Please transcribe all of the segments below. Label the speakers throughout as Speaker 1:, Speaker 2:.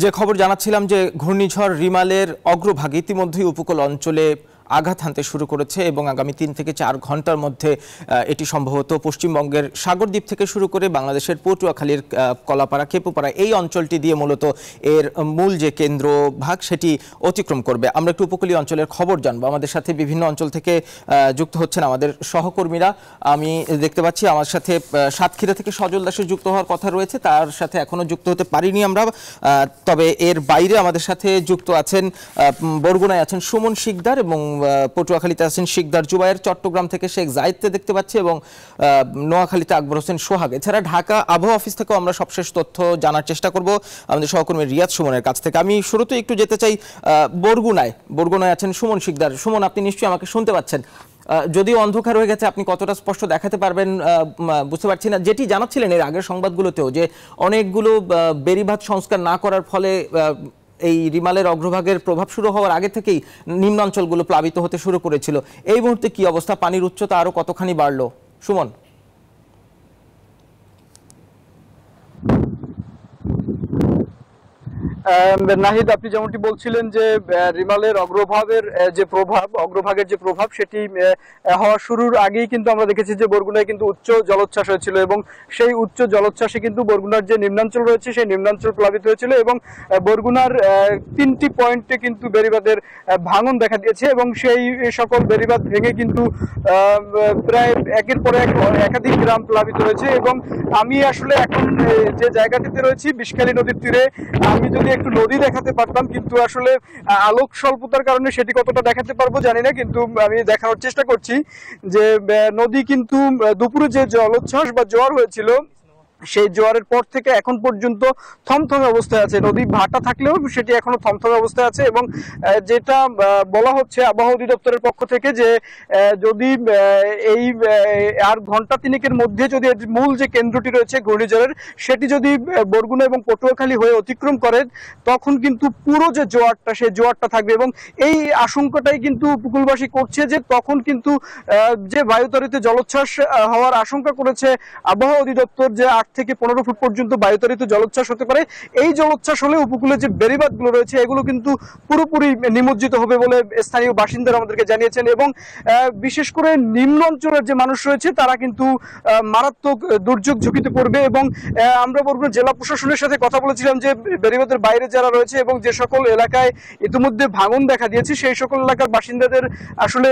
Speaker 1: যে খবর জানাচ্ছিলাম যে ঘূর্ণিঝড় রিমালের অগ্রভাগ ইতিমধ্যেই উপকূল অঞ্চলে আঘাত হানতে শুরু করেছে এবং আগামী 3 থেকে 4 ঘন্টার মধ্যে এটি সম্ভবত পশ্চিমবঙ্গের সাগরদ্বীপ থেকে শুরু করে বাংলাদেশের পটুয়াখালীর কলাপাড়া খেপুপাড়া এই অঞ্চলটি দিয়ে মূলত এর মূল যে কেন্দ্র ভাগ সেটি অতিক্রম করবে। আমরা একটু উপকূলীয় অঞ্চলের খবর জানবো। আমাদের সাথে বিভিন্ন অঞ্চল থেকে যুক্ত হচ্ছেন আমাদের সহকর্মীরা। আমি দেখতে পাচ্ছি আমার সাথে সাতক্ষীরা থেকে সজল দাসের যুক্ত হওয়ার কথা রয়েছে, তার সাথে এখনো যুক্ত হতে পারিনি আমরা। তবে এর বাইরে আমাদের সাথে যুক্ত আছেন বরগুনায় আছেন সুমন শিকদার এবং পটুয়াখালীতে আছেন শিকদার জুবায়ের, চট্টগ্রাম থেকে শেখ জায়েদকে দেখতে পাচ্ছি এবং নোয়াখালীতে আকবর হোসেন সোহাগ। এছাড়া ঢাকা আবহাওয়া অফিস থেকেও আমরা সবশেষ তথ্য জানার চেষ্টা করব আমাদের সহকর্মী রিয়াদ সুমনের কাছ থেকে। আমি শুরুতে একটু যেতে চাই বরগুনায় আছেন সুমন শিকদার। সুমন, আপনি নিশ্চয়ই আমাকে শুনতে পাচ্ছেন? যদিও অন্ধকার হয়ে গেছে, আপনি কতটা স্পষ্ট দেখাতে পারবেন বুঝতে পারছি না। যেটি জানাচ্ছিলেন এর আগের সংবাদগুলোতেও যে অনেকগুলো বেড়িবাঁধ সংস্কার না করার ফলে এই রিমালের অগ্রভাগের প্রভাব শুরু হওয়ার আগে থেকেই নিম্নাঞ্চলগুলো প্লাবিত হতে শুরু করেছিল। এই মুহূর্তে কি অবস্থা? পানির উচ্চতা আরো কতখানি বাড়লো? সুমন।
Speaker 2: নাহিদ, আপনি যেমনটি বলছিলেন যে রিমালের অগ্রভাগের যে প্রভাব সেটি হওয়া শুরুর আগেই কিন্তু আমরা দেখেছি যে বরগুনায় কিন্তু উচ্চ জলোচ্ছ্বাস হয়েছিল এবং সেই উচ্চ জলোচ্ছ্বাসে কিন্তু বরগুনার যে নিম্নাঞ্চল রয়েছে সেই নিম্নাঞ্চল প্লাবিত হয়েছিল এবং বরগুনার 3টি পয়েন্টে কিন্তু বেড়িবাঁধের ভাঙন দেখা দিয়েছে এবং সেই সকল বেড়িবাঁধ ভেঙে কিন্তু প্রায় একের পর একাধিক গ্রাম প্লাবিত হয়েছে। এবং আমি আসলে এখন যে জায়গাটিতে রয়েছি বিষখালী নদীর তীরে, আমি যদি একটু নদী দেখাতে পারতাম, কিন্তু আসলে আলোক স্বল্পতার কারণে সেটি কতটা দেখাতে পারবো জানি না, কিন্তু আমি দেখানোর চেষ্টা করছি যে নদী কিন্তু দুপুরে যে জলোচ্ছ্বাস বা জোয়ার হয়েছিল সেই জোয়ারের পর থেকে এখন পর্যন্ত থমথমে অবস্থায় আছে। নদী ভাটা থাকলেও সেটি এখনো থমথমে অবস্থায় আছে এবং যেটা বলা হচ্ছে আবহাওয়া অধিদপ্তরের পক্ষ থেকে যে যদি এই আর ঘন্টা তিনেকের মধ্যে যদি মূল যে কেন্দ্রটি রয়েছে ঘূর্ণিঝড়ের সেটি যদি বরগুনা এবং পটুয়াখালী হয়ে অতিক্রম করে তখন কিন্তু পুরো যে জোয়ারটা সেই জোয়ারটা থাকবে এবং এই আশঙ্কাটাই কিন্তু উপকূলবাসী করছে যে তখন কিন্তু যে বায়ুতরিতে জলোচ্ছ্বাস হওয়ার আশঙ্কা করেছে আবহাওয়া অধিদপ্তর যে 8 থেকে 15 ফুট পর্যন্ত বায়ুতাড়িত জলোচ্ছ্বাস হতে পারে। এই জলোচ্ছ্বাস হলে উপকূলে যে বেড়িবাঁধগুলো রয়েছে এগুলো কিন্তু পুরোপুরি নিমজ্জিত হবে বলে স্থানীয় বাসিন্দারা আমাদেরকে জানিয়েছেন এবং বিশেষ করে নিম্ন অঞ্চলের যে মানুষ রয়েছে তারা কিন্তু মারাত্মক দুর্যোগ ঝুঁকিতে পড়বে। এবং আমরা বরগুনা জেলা প্রশাসনের সাথে কথা বলেছিলাম যে বেড়িবাঁধের বাইরে যারা রয়েছে এবং যে সকল এলাকায় ইতিমধ্যে ভাঙন দেখা দিয়েছে সেই সকল এলাকার বাসিন্দাদের আসলে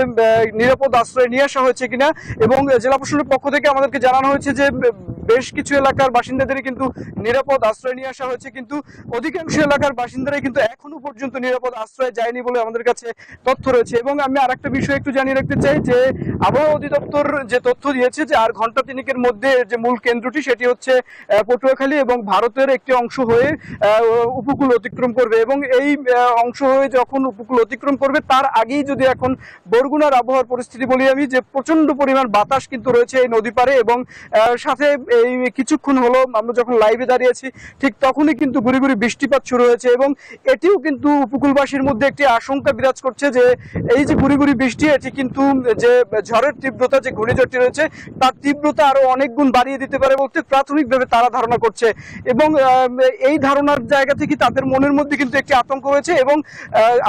Speaker 2: নিরাপদ আশ্রয় নিয়ে আসা হয়েছে কিনা, এবং জেলা প্রশাসনের পক্ষ থেকে আমাদেরকে জানানো হয়েছে যে বেশ কিছু এলাকার বাসিন্দাদেরই কিন্তু নিরাপদ আশ্রয় নিয়ে আসা হয়েছে, কিন্তু অধিকাংশ এলাকার বাসিন্দারাই কিন্তু এখনো পর্যন্ত নিরাপদ আশ্রয় যায়নি বলে আমাদের কাছে তথ্য রয়েছে। এবং আমি আরেকটা বিষয় একটু জানিয়ে রাখতে চাই যে আবহাওয়া অধিদপ্তর যে তথ্য দিয়েছে যে আর ঘন্টা তিনেকের মধ্যে যে মূল কেন্দ্রটি সেটি হচ্ছে পটুয়াখালী এবং ভারতের একটি অংশ হয়ে উপকূল অতিক্রম করবে এবং এই অংশ হয়ে যখন উপকূল অতিক্রম করবে তার আগেই যদি এখন বরগুনার আবহাওয়ার পরিস্থিতি বলি আমি, যে প্রচন্ড পরিমাণ বাতাস কিন্তু রয়েছে এই নদী পারে এবং সাথে এই কিছুক্ষণ হলো আমরা যখন লাইভে দাঁড়িয়েছি ঠিক তখনই কিন্তু গুড়ি গুড়ি বৃষ্টিপাত শুরু হয়েছে এবং এটিও কিন্তু উপকূলবাসীর মধ্যে একটি আশঙ্কা বিরাজ করছে যে এই যে গুড়ি গুড়ি বৃষ্টি এটি কিন্তু যে ঝড়ের তীব্রতা যে ঘূর্ণিঝড়টি রয়েছে তার তীব্রতা আরো অনেক গুণ বাড়িয়ে দিতে পারে বলতে প্রাথমিকভাবে তারা ধারণা করছে এবং এই ধারণার জায়গা থেকে তাদের মনের মধ্যে কিন্তু একটি আতঙ্ক রয়েছে। এবং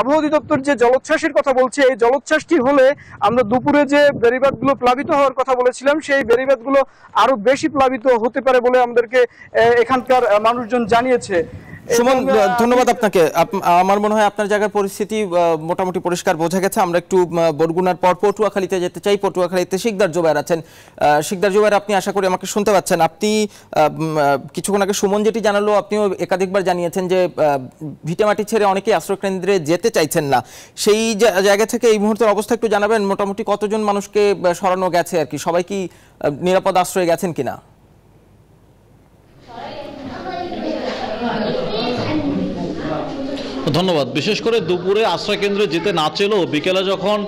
Speaker 2: আবহাওয়া অধিদপ্তর যে জলোচ্ছ্বাসের কথা বলছে এই জলোচ্ছ্বাসটি হলে আমরা দুপুরে যে বেড়িবাঁধগুলো প্লাবিত হওয়ার কথা বলেছিলাম সেই বেড়িবাঁধগুলো আরো বেশি প্লাবিত হতে পারে বলে আমাদেরকে এখানকার মানুষজন জানিয়েছে।
Speaker 1: সুমন, ধন্যবাদ আপনাকে। আমার মনে হয় আপনার জায়গার পরিস্থিতি মোটামুটি পরিষ্কার বোঝা গেছে। আমরা একটু বরগুনার পর পটুয়াখালীতে যেতে চাই। পটুয়াখালীতে শিকদার জুবায়ের আছেন। শিকদার জুবায়ের, আপনি আশা করি আমাকে শুনতে পাচ্ছেন। আপনি কিছুক্ষণ আগে সুমন যেটি জানালো আপনিও একাধিকবার জানিয়েছেন যে ভিটেমাটি ছেড়ে অনেকেই আশ্রয়কেন্দ্রে যেতে চাইছেন না। সেই জায়গা থেকে এই মুহূর্তের অবস্থা একটু জানাবেন। মোটামুটি কতজন মানুষকে সরানো গেছে আর কি? সবাই কি নিরাপদ আশ্রয়ে গেছেন কিনা?
Speaker 3: ধন্যবাদ। বিশেষ করে দুপুরে আশ্রয়কেন্দ্রে যেতে না চেলেও বিকেলে যখন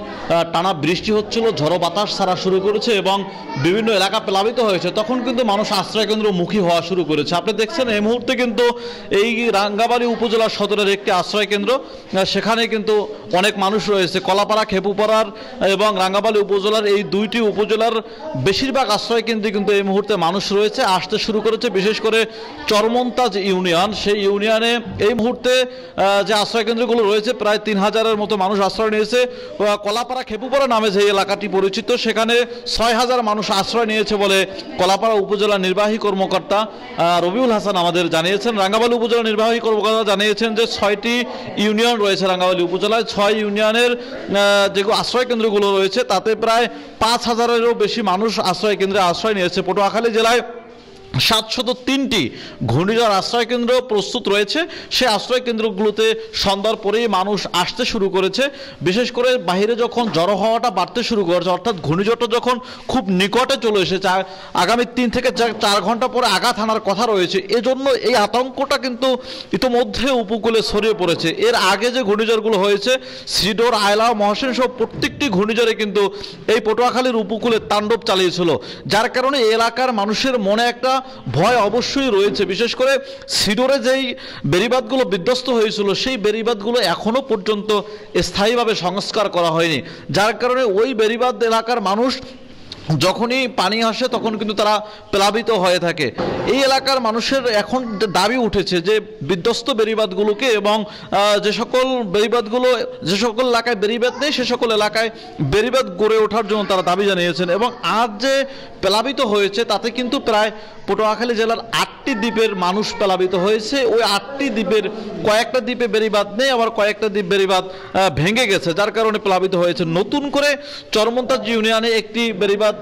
Speaker 3: টানা বৃষ্টি হচ্ছিল, ঝড়ো বাতাস ছাড়া শুরু করেছে এবং বিভিন্ন এলাকা প্লাবিত হয়েছে, তখন কিন্তু মানুষ আশ্রয়কেন্দ্রমুখী হওয়া শুরু করেছে। আপনি দেখছেন এই মুহূর্তে কিন্তু এই রাঙ্গাবালী উপজেলা সদরের একটি আশ্রয়কেন্দ্র, সেখানে কিন্তু অনেক মানুষ রয়েছে। কলাপাড়া, খেপুপাড়ার এবং রাঙ্গাবালী উপজেলার এই দুইটি উপজেলার বেশিরভাগ আশ্রয়কেন্দ্রে কিন্তু এই মুহূর্তে মানুষ রয়েছে, আসতে শুরু করেছে। বিশেষ করে চরমন্তাজ ইউনিয়ন, সেই ইউনিয়নে এই মুহূর্তে যে আশ্রয়কেন্দ্রগুলো রয়েছে প্রায় 3000-এর মতো মানুষ আশ্রয় নিয়েছে। কলাপাড়া, খেপুপাড়া নামে যে এলাকাটি পরিচিত, সেখানে 6000 মানুষ আশ্রয় নিয়েছে বলে কলাপাড়া উপজেলা নির্বাহী কর্মকর্তা রবিউল হাসান আমাদের জানিয়েছেন। রাঙ্গাবালী উপজেলা নির্বাহী কর্মকর্তা জানিয়েছেন যে 6টি ইউনিয়ন রয়েছে রাঙ্গাবালী উপজেলায়। 6 ইউনিয়নের যে আশ্রয়কেন্দ্রগুলো রয়েছে তাতে প্রায় 5000-এরও বেশি মানুষ আশ্রয়কেন্দ্রে আশ্রয় নিয়েছে। পটুয়াখালী জেলায় 703টি ঘূর্ণিঝড় আশ্রয়কেন্দ্র প্রস্তুত রয়েছে। সেই আশ্রয়কেন্দ্রগুলোতে সন্ধ্যার পরেই মানুষ আসতে শুরু করেছে। বিশেষ করে বাইরে যখন জড়ো হওয়াটা বাড়তে শুরু করেছে, অর্থাৎ ঘূর্ণিঝড়টা যখন খুব নিকটে চলে এসেছে, আগামী 3 থেকে 4 ঘন্টা পরে আঘাত হানার কথা রয়েছে, এজন্য এই আতঙ্কটা কিন্তু ইতোমধ্যে উপকূলে ছড়িয়ে পড়েছে। এর আগে যে ঘূর্ণিঝড়গুলো হয়েছে, সিডর, আয়লা, মহসিন সহ প্রত্যেকটি ঘূর্ণিঝড়ে কিন্তু এই পটুয়াখালীর উপকূলে তাণ্ডব চালিয়েছিল, যার কারণে এলাকার মানুষের মনে একটা ভয় অবশ্যই রয়েছে। বিশেষ করে সিডোরে যেই বেড়িবাঁধগুলো বিধ্বস্ত হয়েছিল, সেই বেড়িবাঁধগুলো এখনো পর্যন্ত স্থায়ীভাবে সংস্কার করা হয়নি, যার কারণে ওই বেড়িবাঁধ এলাকার মানুষ যখনই পানি আসে তখন কিন্তু তারা প্লাবিত হয়ে থাকে। এই এলাকার মানুষের এখন দাবি উঠেছে যে বিধ্বস্ত বেড়িবাঁধগুলোকে এবং যে সকল এলাকায় বেড়িবাঁধ নেই সে সকল এলাকায় বেড়িবাঁধ গড়ে ওঠার জন্য তারা দাবি জানিয়েছেন। এবং আজ যে প্লাবিত হয়েছে তাতে কিন্তু প্রায় পটুয়াখালী জেলার 8টি দ্বীপের মানুষ প্লাবিত হয়েছে। ওই 8টি দ্বীপের কয়েকটা দ্বীপে বেড়িবাঁধ নেই, আবার কয়েকটা দ্বীপ বেড়িবাঁধ ভেঙে গেছে, যার কারণে প্লাবিত হয়েছে। নতুন করে চরমন্তাজ ইউনিয়নে একটি বেড়িবাঁধ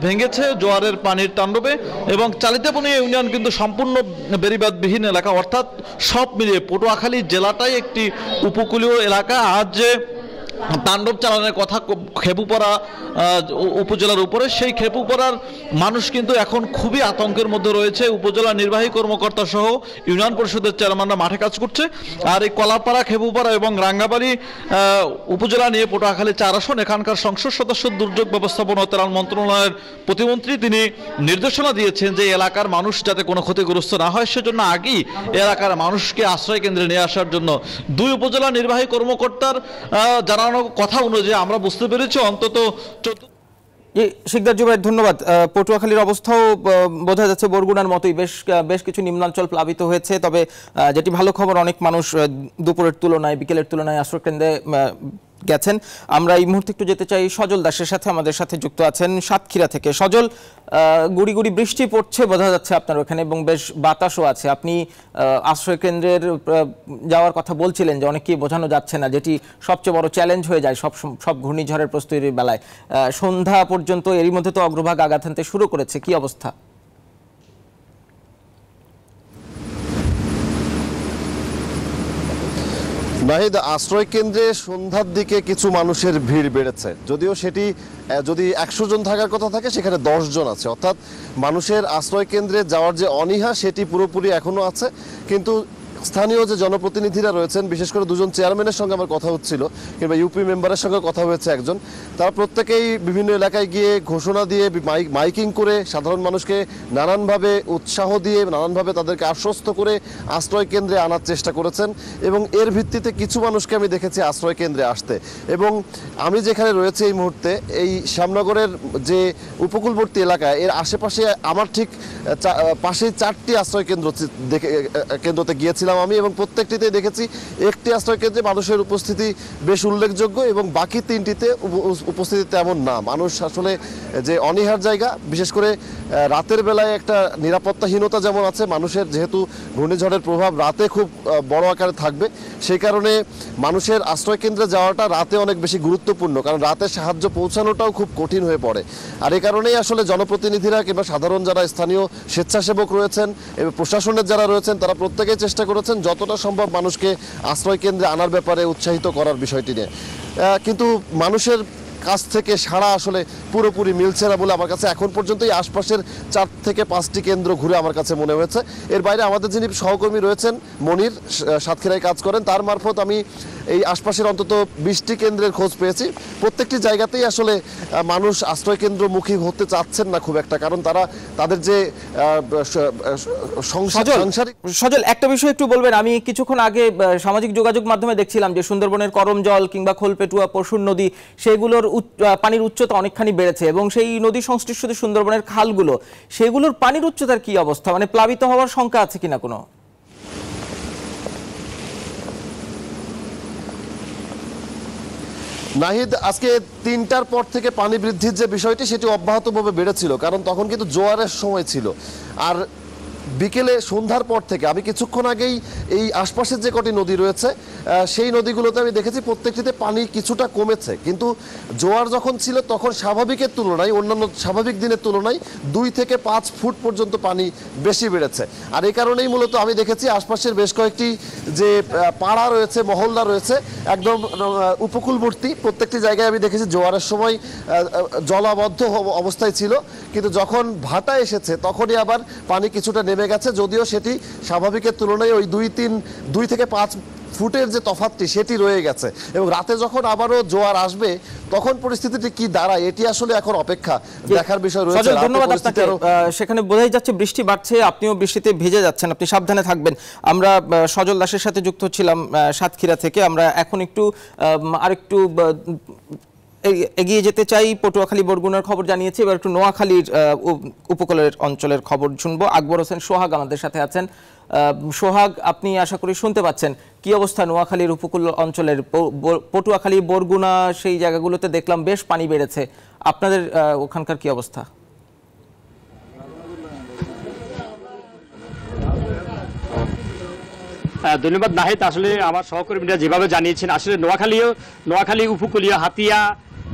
Speaker 3: ভেঙেছে জোয়ারের পানির তাণ্ডবে, এবং চালিতাবনী ইউনিয়ন কিন্তু সম্পূর্ণ বেড়িবাঁধবিহীন এলাকা। অর্থাৎ সব মিলিয়ে পটুয়াখালী জেলাটাই একটি উপকূলীয় এলাকা। আজ যে তাণ্ডব চালানোর কথা খেপুপাড়া উপজেলার উপরে, সেই খেপুপাড়ার মানুষ কিন্তু এখন খুবই আতঙ্কের মধ্যে রয়েছে। উপজেলা নির্বাহী কর্মকর্তা সহ ইউনিয়ন পরিষদের চেয়ারম্যানরা মাঠে কাজ করছে। আর এই কলাপাড়া, খেপুপাড়া এবং রাঙ্গাবালী উপজেলা নিয়ে পটুয়াখালী 4 আসন, এখানকার সংসদ সদস্য, দুর্যোগ ব্যবস্থাপনা ও ত্রাণ মন্ত্রণালয়ের প্রতিমন্ত্রী, তিনি নির্দেশনা দিয়েছেন যে এলাকার মানুষ যাতে কোনো ক্ষতিগ্রস্ত না হয়, সেজন্য আগেই এলাকার মানুষকে আশ্রয় কেন্দ্রে নিয়ে আসার জন্য 2 উপজেলা নির্বাহী কর্মকর্তার জানানো কথা অনুযায়ী আমরা বুঝতে পেরেছি অন্তত 14।
Speaker 1: শিকদার জুবাইর, ধন্যবাদ। পটুয়াখালীর অবস্থাও বোঝা যাচ্ছে বরগুনার মতোই, বেশ কিছু নিম্নাঞ্চল প্লাবিত হয়েছে। তবে যেটি ভালো খবর, অনেক মানুষ দুপুরের তুলনায়, বিকেলের তুলনায় আশ্রয়কেন্দ্রে গেছেন। আমরা এই মুহূর্তে একটু যেতে চাই সজল দাসের সাথে, আমাদের সাথে যুক্ত আছেন সাতক্ষীরা থেকে। সজল, গুড়ি গুড়ি বৃষ্টি পড়ছে বোঝা যাচ্ছে আপনার ওখানে, এবং বেশ বাতাসও আছে। আপনি আশ্রয়কেন্দ্রের যাওয়ার কথা বলছিলেন যে অনেককেই বোঝানো যাচ্ছে না, যেটি সবচেয়ে বড় চ্যালেঞ্জ হয়ে যায় সব ঘূর্ণিঝড়ের প্রস্তুতির বেলায়। সন্ধ্যা পর্যন্ত এরই মধ্যে তো অগ্রভাগ আঘাত হানতে শুরু করেছে, কি অবস্থা?
Speaker 4: নাহিদ, আশ্রয় কেন্দ্রে সন্ধ্যার দিকে কিছু মানুষের ভিড় বেড়েছে, যদিও সেটি যদি 100 জন থাকার কথা থাকে সেখানে 10 জন আছে। অর্থাৎ মানুষের আশ্রয় কেন্দ্রে যাওয়ার যে অনীহা সেটি পুরোপুরি এখনো আছে। কিন্তু স্থানীয় যে জনপ্রতিনিধিরা রয়েছেন, বিশেষ করে 2জন চেয়ারম্যানের সঙ্গে আমার কথা হচ্ছিল, কিংবা ইউপি মেম্বারের সঙ্গে কথা হয়েছে একজন, তারা প্রত্যেকেই বিভিন্ন এলাকায় গিয়ে ঘোষণা দিয়ে, মাইকিং করে সাধারণ মানুষকে নানানভাবে উৎসাহ দিয়ে, নানানভাবে তাদেরকে আশ্বস্ত করে আশ্রয় কেন্দ্রে আনার চেষ্টা করেছেন। এবং এর ভিত্তিতে কিছু মানুষকে আমি দেখেছি আশ্রয় কেন্দ্রে আসতে। এবং আমি যেখানে রয়েছে এই মুহূর্তে, এই শ্যামনগরের যে উপকূলবর্তী এলাকা, এর আশেপাশে আমার ঠিক পাশেই 4টি আশ্রয় কেন্দ্রতে গিয়েছিলাম আমি, এবং প্রত্যেকটিতে দেখেছি একটি আশ্রয় কেন্দ্রে মানুষের উপস্থিতি বেশ উল্লেখযোগ্য, এবং বাকি 3টিতে উপস্থিতি তেমন না। মানুষ আসলে যে অনীহার জায়গা, বিশেষ করে রাতের বেলায় একটা নিরাপত্তাহীনতা যেমন আছে মানুষের, যেহেতু ঘূর্ণিঝড়ের প্রভাব রাতে খুব বড় আকারে থাকবে, সেই কারণে মানুষের আশ্রয় কেন্দ্রে যাওয়াটা রাতে অনেক বেশি গুরুত্বপূর্ণ, কারণ রাতে সাহায্য পৌঁছানোটাও খুব কঠিন হয়ে পড়ে। আর এই কারণেই আসলে জনপ্রতিনিধিরা কিংবা সাধারণ যারা স্থানীয় স্বেচ্ছাসেবক রয়েছেন এবং প্রশাসনের যারা রয়েছেন, তারা প্রত্যেকেই চেষ্টা করেছেন যতটা সম্ভব মানুষকে আশ্রয় কেন্দ্রে আনার ব্যাপারে উৎসাহিত করার বিষয়টি নিয়ে। কিন্তু মানুষের কাছ থেকে সাড়া আসলে পুরোপুরি মিলছে না বলে আমার কাছে এখন পর্যন্ত এই আশপাশের 4 থেকে 5টি কেন্দ্র ঘুরে আমার কাছে মনে হয়েছে। এর বাইরে আমাদের যিনি সহকর্মী রয়েছেন মনির, সাতক্ষীরায় কাজ করেন, তার মারফত আমি এই আশপাশের অন্তত 20টি কেন্দ্রের খোঁজ পেয়েছি। প্রত্যেকটি জায়গাতেই আসলে মানুষ আশ্রয় কেন্দ্রমুখী হতে চাচ্ছেন না খুব একটা, কারণ তারা তাদের যে সাংসারিক।
Speaker 1: সজল, একটা বিষয় একটু বলবেন, আমি কিছুক্ষণ আগে সামাজিক যোগাযোগ মাধ্যমে দেখছিলাম যে সুন্দরবনের করমজল কিংবা খোলপেটুয়া পরশুর নদী সেগুলোর পানির উচ্চতা অনেকখানি বেড়েছে এবং সেই নদী সংশ্লিষ্ট যে সুন্দরবনের খালগুলো সেগুলোর পানির উচ্চতার কি অবস্থা, মানে প্লাবিত হওয়ার শঙ্কা আছে কিনা কোনো?
Speaker 4: নাহিদ, আজকে 3টার পর থেকে পানি বৃদ্ধির যে বিষয়টি সেটি অব্যাহতভাবে বেড়েছিল, কারণ তখন কিন্তু জোয়ারের সময় ছিল। আর বিকেলে সন্ধ্যার পর থেকে আমি কিছুক্ষণ আগেই এই আশপাশের যে কটি নদী রয়েছে সেই নদীগুলোতে আমি দেখেছি প্রত্যেকটিতে পানি কিছুটা কমেছে, কিন্তু জোয়ার যখন ছিল তখন স্বাভাবিকের তুলনায়, অন্যান্য স্বাভাবিক দিনের তুলনায় 2 থেকে 5 ফুট পর্যন্ত পানি বেশি বেড়েছে। আর এই কারণেই মূলত আমি দেখেছি আশপাশের বেশ কয়েকটি যে পাড়া রয়েছে, মহল্লা রয়েছে একদম উপকূলবর্তী, প্রত্যেকটি জায়গায় আমি দেখেছি জোয়ারের সময় জলাবদ্ধ অবস্থায় ছিল, কিন্তু যখন ভাটা এসেছে তখনই আবার পানি কিছুটা নেমে গেছে, যদিও সেটি স্বাভাবিকের তুলনায় ওই 2 থেকে 5 ফুটের যে তফাৎটি সেটি রয়ে গেছে। এবং রাতে যখন আবারও জোয়ার আসবে তখন পরিস্থিতিটি কি দাঁড়ায় এটি আসলে এখন অপেক্ষা দেখার বিষয় রয়েছে।
Speaker 1: ধন্যবাদ আপনাকে। সেখানে বোঝাই যাচ্ছে বৃষ্টি বাড়ছে, আপনিও বৃষ্টিতে ভিজে যাচ্ছেন, আপনি সাবধানে থাকবেন। আমরা সজল দাসের সাথে যুক্ত ছিলাম সাতক্ষীরা থেকে। আমরা এখন একটু আরেকটু এগিয়ে যেতে চাই। পটুয়াখালী বরগুনার খবর জানিয়েছি, এবার একটু নোয়াখালীর উপকূলের অঞ্চলের খবর শুনবো। আকবর হোসেন সোহাগ আমাদের সাথে আছেন। সোহাগ, আপনি আশা করি শুনতে পাচ্ছেন। কি অবস্থা নোয়াখালীর উপকূল অঞ্চলের? পটুয়াখালী, বরগুনা সেই জায়গাগুলোতে দেখলাম বেশ পানি বেড়েছে, আপনাদের ওখানকার কি অবস্থা?
Speaker 5: ধন্যবাদ নাহিদ। আসলে আমার সহকর্মীরা যেভাবে জানিয়েছেন, আসলে নোয়াখালী উপকূলীয় হাতিয়া,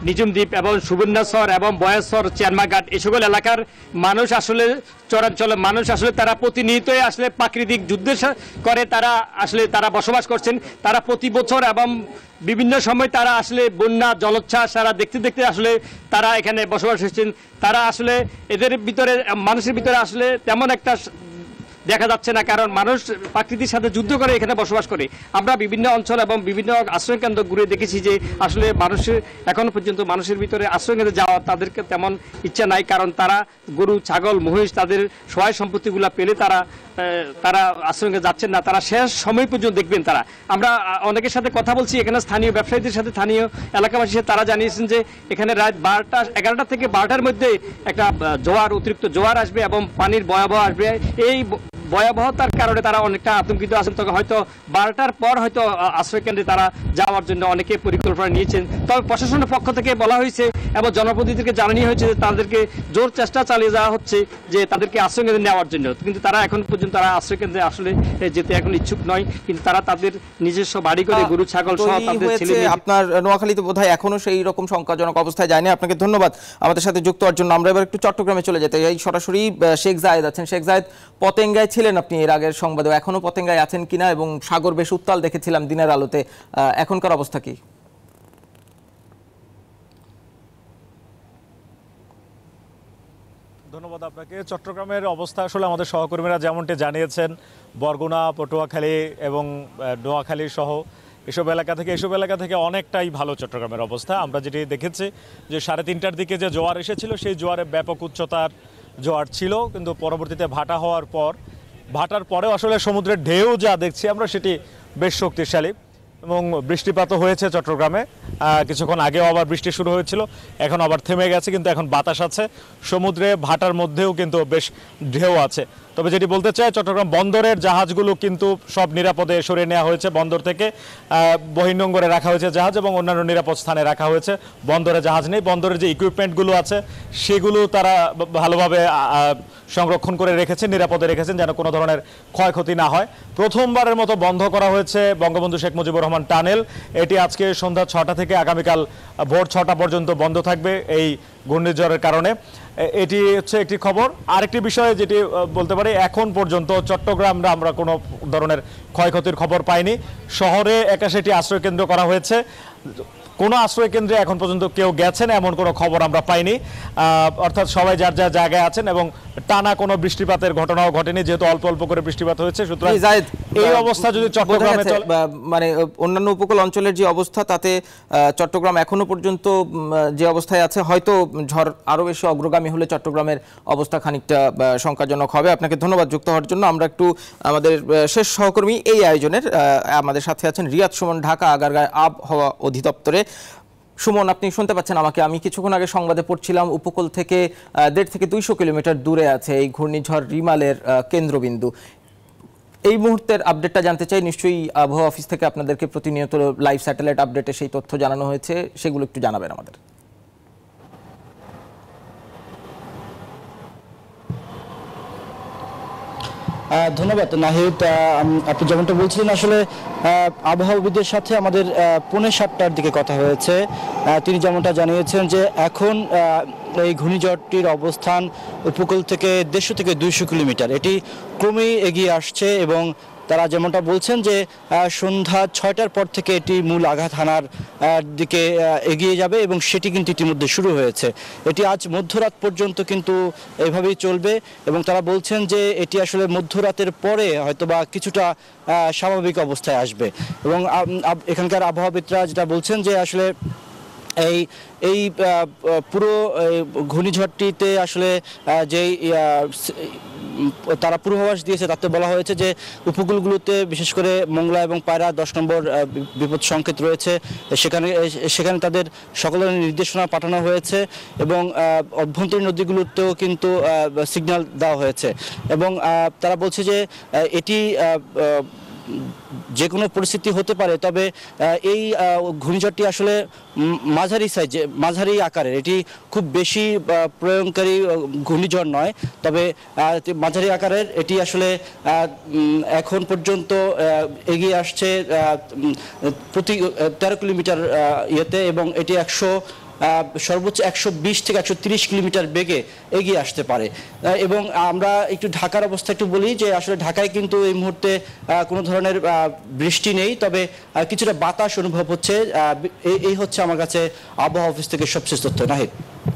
Speaker 5: নিজুমদ্বীপ এবং সুবর্ণচর এবং বয়াসর, চেয়ারমাঘাট এই সকল এলাকার মানুষ আসলে চরাঞ্চল মানুষ আসলে তারা প্রতিনিয়তই আসলে প্রাকৃতিক যুদ্ধ করে তারা বসবাস করছেন। তারা প্রতি বছর এবং বিভিন্ন সময় তারা আসলে বন্যা, জলোচ্ছ্বাস তারা দেখতে দেখতে আসলে তারা এখানে বসবাস করছেন। তারা আসলে মানুষের ভিতরে আসলে তেমন একটা দেখা যাচ্ছে না, কারণ মানুষ প্রকৃতির সাথে যুদ্ধ করে এখানে বসবাস করে। আমরা বিভিন্ন অঞ্চল এবং বিভিন্ন আশ্রয় কেন্দ্র ঘুরে দেখেছি যে আসলে এখনো পর্যন্ত মানুষের ভিতরে আশ্রয় কেন্দ্রে যাওয়া তাদেরকে তেমন ইচ্ছা নাই, কারণ তারা গরু, ছাগল, মহিষ তাদের সহায় সম্পত্তিগুলা পেলে তারা আশ্রয় কেন্দ্রে যাচ্ছেন না। তারা শেষ সময় পর্যন্ত দেখবেন। আমরা অনেকের সাথে কথা বলছি, এখানে স্থানীয় ব্যবসায়ীদের সাথে, স্থানীয় এলাকাবাসী, তারা জানিয়েছেন যে এখানে রাত 11টা থেকে 12টার মধ্যে একটা অতিরিক্ত জোয়ার আসবে এবং পানির ভয়াবহ আসবে। এই ভয়াবহতার কারণে তারা অনেকটা আতঙ্কিত আছেন। তবে হয়তো 12টার পর হয়তো আশ্রয় কেন্দ্রে তারা যাওয়ার জন্য অনেকে পরিকল্পনা নিয়েছেন। তবে প্রশাসনের পক্ষ থেকে বলা হয়েছে এবং জনপ্রতিনিধিদেরকে জানানো হয়েছে যে তাদেরকে জোর চেষ্টা চালিয়ে যাওয়া হচ্ছে যে তাদেরকে আশ্রয় কেন্দ্রে নেওয়ার জন্য, কিন্তু তারা এখন পর্যন্ত আশ্রয় কেন্দ্রে আসলে যেতে এখন ইচ্ছুক নয়। কিন্তু তারা তাদের নিজস্ব বাড়ি করে গরু, ছাগল সহ তাদের ছেলে।
Speaker 1: আপনার নোয়াখালীতে বোধহয় এখনো সেই রকম শঙ্কাজনক অবস্থায় যায়নি। আপনাকে ধন্যবাদ আমাদের সাথে যুক্ত হওয়ার জন্য। আমরা এবার একটু চট্টগ্রামে চলে যেতে চাই। সরাসরি শেখ জায়েদ আছেন। শেখ জায়েদ, পতেঙ্গায় ছিলেন আপনি এর আগের সংবাদেও, এখনো পতেঙ্গায় আছেন কিনা এবং সাগর বেশ উত্তাল দেখেছিলাম দিনের আলোতে, এখনকার অবস্থা কি?
Speaker 6: ধন্যবাদ আপনাকে। চট্টগ্রামের অবস্থা আসলে আমাদের সহকর্মীরা যেমনটি জানিয়েছেন, বরগুনা, পটুয়াখালী এবং নোয়াখালী সহ এসব এলাকা থেকে অনেকটাই ভালো চট্টগ্রামের অবস্থা। আমরা যেটি দেখেছি যে 3:30টার দিকে যে জোয়ার এসেছিল সেই জোয়ারে ব্যাপক উচ্চতার জোয়ার ছিল, কিন্তু পরবর্তীতে ভাটার পরেও আসলে সমুদ্রের ঢেউ যা দেখছি আমরা সেটি বেশ শক্তিশালী এবং বৃষ্টিপাতও হয়েছে চট্টগ্রামে। কিছুক্ষণ আগেও আবার বৃষ্টি শুরু হয়েছিল, এখন আবার থেমে গেছে, কিন্তু এখন বাতাস আছে। সমুদ্রে ভাটার মধ্যেও কিন্তু বেশ ঢেউ আছে। তবে যেটি বলতে চাই, চট্টগ্রাম বন্দরের জাহাজগুলো কিন্তু সব নিরাপদে সরিয়ে নেওয়া হয়েছে। বন্দর থেকে বহির্নোঙরে রাখা হয়েছে জাহাজ এবং অন্যান্য নিরাপদ স্থানে রাখা হয়েছে। বন্দরে জাহাজ নেই। বন্দরের যে ইকুইপমেন্টগুলো আছে সেগুলো তারা ভালোভাবে সংরক্ষণ করে রেখেছেন, নিরাপদে রেখেছেন যেন কোনো ধরনের ক্ষয়ক্ষতি না হয়। প্রথমবারের মতো বন্ধ করা হয়েছে বঙ্গবন্ধু শেখ মুজিবুর রহমান টানেল। এটি আজকে সন্ধ্যা 6টা থেকে আগামীকাল ভোর 6টা পর্যন্ত বন্ধ থাকবে এই ঘূর্ণিঝড়ের কারণে। এটি হচ্ছে একটি খবর। আরেকটি বিষয় যেটি বলতে পারি, এখন পর্যন্ত চট্টগ্রামে আমরা কোনো ধরনের ক্ষয়ক্ষতির খবর পাইনি। শহরে 81টি আশ্রয় কেন্দ্র করা হয়েছে, কোনো আশ্রয় কেন্দ্রে এখন পর্যন্ত কেউ গেছেন এমন কোনো খবর আমরা পাইনি। অর্থাৎ সবাই যার যার জায়গায় আছেন এবং টানা কোনো বৃষ্টিপাতের ঘটনাও ঘটেনি, যেহেতু অল্প অল্প করে বৃষ্টিপাত হয়েছে। সুতরাং এই অবস্থা যদি চট্টগ্রামে
Speaker 1: মানে অন্যান্য উপকূল অঞ্চলের যে অবস্থা, তাতে চট্টগ্রাম এখনো পর্যন্ত যে অবস্থায় আছে, হয়তো ঝড় আরো বেশি অগ্রগামী হলে চট্টগ্রামের অবস্থা খানিকটা শঙ্কাজনক হবে। আপনাকে ধন্যবাদ যুক্ত হওয়ার জন্য। আমরা একটু আমাদের শেষ সহকর্মী এই আয়োজনের আমাদের সাথে আছেন রিয়াদ সুমন, ঢাকা আগারগাঁও আবহাওয়া অধিদপ্তরে। সুমন, আপনি শুনতে পাচ্ছেন আমাকে? আমি কিছুক্ষণ আগে সংবাদে পড়ছিলাম উপকূল থেকে 1.5 থেকে 200 কিলোমিটার দূরে আছে এই ঘূর্ণিঝড় রিমালের কেন্দ্রবিন্দু। এই মুহূর্তের আপডেটটা জানতে চাই। নিশ্চয়ই আবহাওয়া অফিস থেকে আপনাদেরকে প্রতিনিয়ত লাইভ স্যাটেলাইট আপডেটে সেই তথ্য জানানো হয়েছে, সেগুলো একটু জানাবেন আমাদের।
Speaker 7: ধন্যবাদ নাহিদ। আপনি যেমনটা বলছিলেন, আসলে আবহাওয়াবিদের সাথে আমাদের 6:45টার দিকে কথা হয়েছে। তিনি যেমনটা জানিয়েছেন যে এখন এই ঘূর্ণিঝড়টির অবস্থান উপকূল থেকে 150 থেকে 200 কিলোমিটার, এটি ক্রমেই এগিয়ে আসছে এবং তারা যেমনটা বলছেন যে সন্ধ্যা 6টার পর থেকে এটি মূল আঘাত হানার দিকে এগিয়ে যাবে এবং সেটি কিন্তু ইতিমধ্যে শুরু হয়েছে। এটি আজ মধ্যরাত পর্যন্ত কিন্তু এভাবেই চলবে এবং তারা বলছেন যে এটি আসলে মধ্যরাতের পরে হয়তোবা কিছুটা স্বাভাবিক অবস্থায় আসবে। এবং এখানকার আবহাওয়াবিদরা যেটা বলছেন যে আসলে এই পুরো ঘূর্ণিঝড়টিতে আসলে যেই তারা পূর্বাভাস দিয়েছে তাতে বলা হয়েছে যে উপকূলগুলোতে বিশেষ করে মোংলা এবং পায়রা 10 নম্বর বিপদ সংকেত রয়েছে, সেখানে তাদের সকলের নির্দেশনা পাঠানো হয়েছে এবং অভ্যন্তরীণ নদীগুলোতেও কিন্তু সিগন্যাল দেওয়া হয়েছে এবং তারা বলছে যে এটি যে কোনো পরিস্থিতি হতে পারে, তবে এই ঘূর্ণিঝড়টি আসলে মাঝারি আকারের, এটি খুব বেশি প্রয়োগকারী ঘূর্ণিঝড় নয়, তবে মাঝারি আকারের। এটি আসলে এখন পর্যন্ত এগিয়ে আসছে প্রতি 13 কিলোমিটার ইয়েতে এবং এটি সর্বোচ্চ 120 থেকে 130 কিলোমিটার বেগে এগিয়ে আসতে পারে। এবং আমরা একটু ঢাকার অবস্থা একটু বলি যে আসলে ঢাকায় কিন্তু এই মুহূর্তে কোনো ধরনের বৃষ্টি নেই, তবে কিছুটা বাতাস অনুভব হচ্ছে। এই হচ্ছে আমার কাছে আবহাওয়া অফিস থেকে সবশেষ তথ্য। নাহিদ।